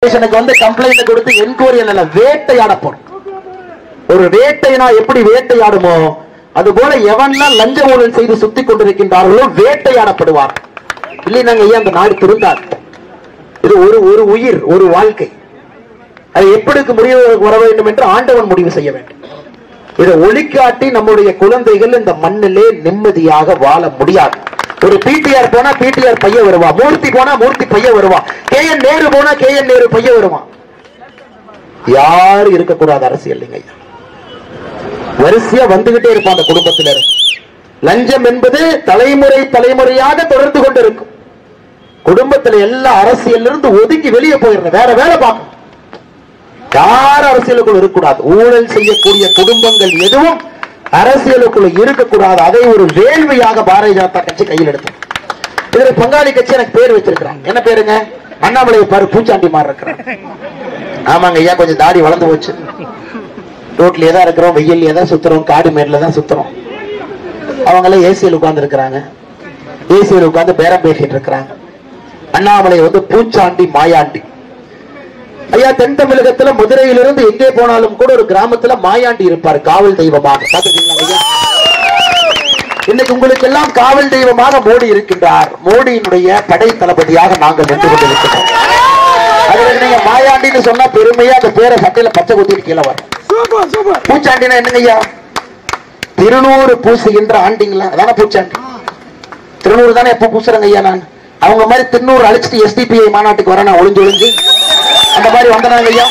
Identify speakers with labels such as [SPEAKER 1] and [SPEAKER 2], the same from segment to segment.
[SPEAKER 1] வந்து கம்ப்ளைண்ட் கொடுத்து என்கொயரி வேட்டையாடப்படும். ஒரு வேட்டைனா எப்படி வேட்டையாடுமோ அதுபோல எவன்லாம் லஞ்ச ஊழல் செய்து சுத்தி கொண்டிருக்கின்றார்களோ வேட்டையாடப்படுவார். இல்லைனாங்க ஐயா அந்த நாடு திருந்தாது. இது ஒரு உயிர், ஒரு வாழ்க்கை. அது எப்படி முடிவு வர வேண்டும் என்று ஆண்டவன் முடிவு செய்ய வேண்டும். இதை ஒளிக்காட்டி நம்முடைய குழந்தைகள் இந்த மண்ணிலே நிம்மதியாக வாழ முடியாது. ஒரு பிடிஆர் போனா பிடிஆர் பைய வருவா, மூர்த்தி போனா மூர்த்தி பைய வருவா, KN நேரு போனா KN நேரு பைய வருவான். யாரும் இருக்கக்கூடாது அரசியல். ஐயா வரிசையா வந்துகிட்டே இருப்பான் அந்த குடும்பத்தில. லஞ்சம் என்பது தலைமுறை தலைமுறையாக தொடர்ந்து கொண்டு இருக்கும். குடும்பத்தில் எல்லா அரசியல் இருந்து ஒதுக்கி வெளியே போயிடுற, வேற வேலை பார்க்கணும். யாரும் அரசியலுக்குள் இருக்கக்கூடாது. ஊழல் செய்யக்கூடிய குடும்பங்கள் எதுவும் அரசியலுக்குள்ள இருக்கக்கூடாது. அதை ஒரு வேள்வியாக பாரதிய ஜனதா கட்சி கையில் எடுத்து இதுல பங்காளி கட்சி எனக்கு பேர் வச்சிருக்கிறாங்க. என்ன பேருங்க? அண்ணாமலை பாரு பூச்சாண்டி மாதிரி இருக்கிறாங்க. ஆமாங்க ஐயா, கொஞ்சம் தாடி வளர்ந்து போச்சு. ரோட்லயே தான் இருக்கிறோம், வெயிலே தான் சுத்துறோம், காடு மேட்ல தான் சுத்துறோம். அவங்க எல்லாம் ஏசியில் உட்கார்ந்து இருக்கிறாங்க. ஏசியில் உட்கார்ந்து பேரம் பேசிட்டு இருக்கிறாங்க. அண்ணாமலை வந்து பூச்சாண்டி மாயாண்டி. ஐயா தென் தமிழகத்துல மதுரையிலிருந்து எங்கே போனாலும் கூட ஒரு கிராமத்துல மாயாண்டி இருப்பார், காவல் தெய்வமாக. இன்னைக்கு உங்களுக்கு எல்லாம் காவல் தெய்வமாக மோடி இருக்கின்றார். மோடியினுடைய படை தளபதியாக நாங்கள் நின்று கொண்டிருக்கிறோம். அதுக்கு நீங்க மாயாண்டின்னு சொன்னா பெருமையா அந்த பேரை சட்டையில பச்சை குத்திட்டு கீழே வரும். பூச்சாண்டினா என்னங்க ஐயா? திருநூறு பூசுகின்ற ஆண்டிங்களா, அதான பூச்சாண்டி. திருநூறு தானே எப்ப பூசுறாங்க ஐயா? நான் அவங்க மாதிரி திருநூறு அழிச்சிட்டு SDPI மாநாட்டுக்கு வரேன் ஒளிஞ்சு ஒளிஞ்சு அந்த மாதிரி வந்தனாங்க ஐயா.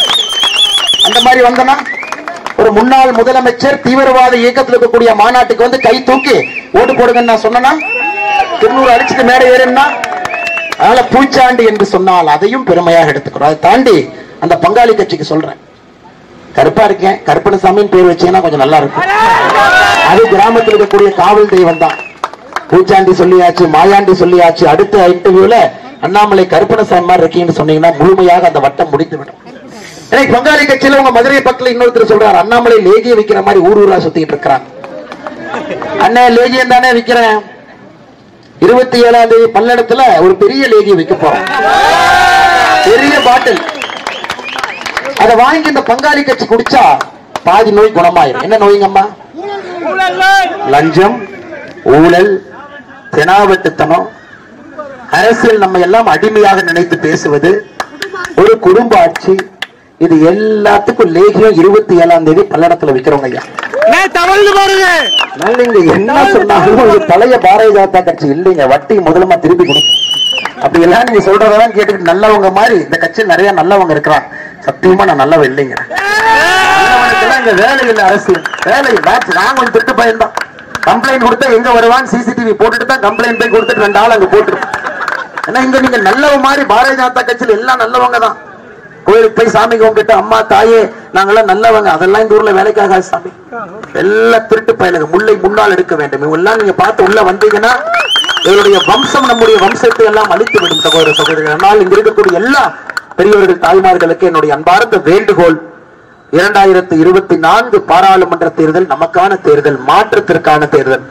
[SPEAKER 1] அந்த மாதிரி வந்தனா ஒரு முன்னாள் முதலமைச்சர் தீவிரவாத இயக்கத்தில் இருக்கக்கூடிய மாநாட்டுக்கு வந்து கை தூக்கி ஓட்டு போடுங்கன்னு நான் சொன்னா திருநூறு அடிச்சுட்டு மேடை ஏறுன்னா. அதனால பூச்சாண்டி என்று சொன்னால் அதையும் பெருமையாக எடுத்துக்கிறோம். அதை தாண்டி அந்த பங்காளி கட்சிக்கு சொல்றேன், கருப்பா இருக்கேன், கருப்பணசாமின்னு பேர் வச்சீங்கன்னா கொஞ்சம் நல்லா இருக்கும். அது கிராமத்தில் இருக்கக்கூடிய காவல் தெய்வம் தான். பூச்சாண்டி சொல்லியாச்சு, மாயாண்டி சொல்லியாச்சு. அடுத்த இன்டர்வியூல அண்ணாமலை கருப்பணசாமி மாதிரி இருக்கீங்கன்னு சொன்னீங்கன்னா முழுமையாக அந்த வட்டம் முடித்து விடும். எனக்கு பங்காளி கட்சியில உங்க மதுரை பக்கத்துல இன்னொருத்தர் சொல்றாரு, அண்ணாமலை லேகிய விற்கிற மாதிரி ஊர் ஊரா சுத்திட்டு இருக்கிறாங்க. அண்ணன் லேகியம் தானே விற்கிறேன். 27ஆம் தேதி பல்லடத்துல ஒரு பெரிய லேகியம் விற்க போறோம், பெரிய பாட்டில். அதை வாங்கி இந்த பங்காளி கட்சி குடிச்சா பாதி நோய் குணமாயிரும். என்ன நோய்ங்கம்மா? லஞ்சம், ஊழல், தெனாவட்டுத்தனம், அரசியல் நம்ம எல்லாம் அடிமையாக நினைத்து பேசுவது, ஒரு குடும்ப ஆட்சி. இது எல்லாத்துக்கும் லேகியம் 27ஆம் தேதி பல்லடத்துல விக்கிறவங்க ஐயா. நீங்க என்ன சொன்னாலும் பழைய பாரதிய ஜனதா கட்சி இல்லைங்க. வட்டி முதலமா திருப்பி கொடுக்கும். அப்படி எல்லாம் நீங்க சொல்றதெல்லாம் கேட்டுக்கிட்டு நல்லவங்க மாதிரி இந்த கட்சியில் நிறைய நல்லவங்க இருக்கிறாங்க. சத்தியமா நான் நல்லவன் இல்லைங்க. வேலை இல்லை, அரசியல் வேலை இல்லை. நான் கொஞ்சம் திருட்டு பயன்தான். கம்ப்ளைண்ட் கொடுத்தா எங்க வருவான் CCTV போட்டுட்டு தான் கம்ப்ளைண்ட் போய் கொடுத்துட்டு 2 ஆள் அங்க போட்டுருக்கோம். ஏன்னா இங்க நீங்க நல்லவ மாதிரி பாரதிய ஜனதா கட்சியில் எல்லாம் நல்லவங்க தான். கோயிலுக்கு போய் சாமி கும்பிட்டு அம்மா தாயே நாங்கெல்லாம் நல்லவங்க, அதெல்லாம் இந்த ஊர்ல வேலைக்காக சாமி. எல்லாம் திருட்டு பயலுங்க. முல்லை முன்னால் எடுக்க வேண்டும். இவெல்லாம் நீங்க பார்த்து உள்ள வந்தீங்கன்னா இவருடைய வம்சம் நம்முடைய வம்சத்தை எல்லாம் அழித்து விடும் சகோதர சகோதரிகள். ஆனால் இங்க இருக்கக்கூடிய எல்லா பெரியவர்கள் தாய்மார்களுக்கு என்னுடைய அன்பார்ந்த வேண்டுகோள், 2024 பாராளுமன்ற தேர்தல் நமக்கான தேர்தல், மாற்றத்திற்கான தேர்தல்.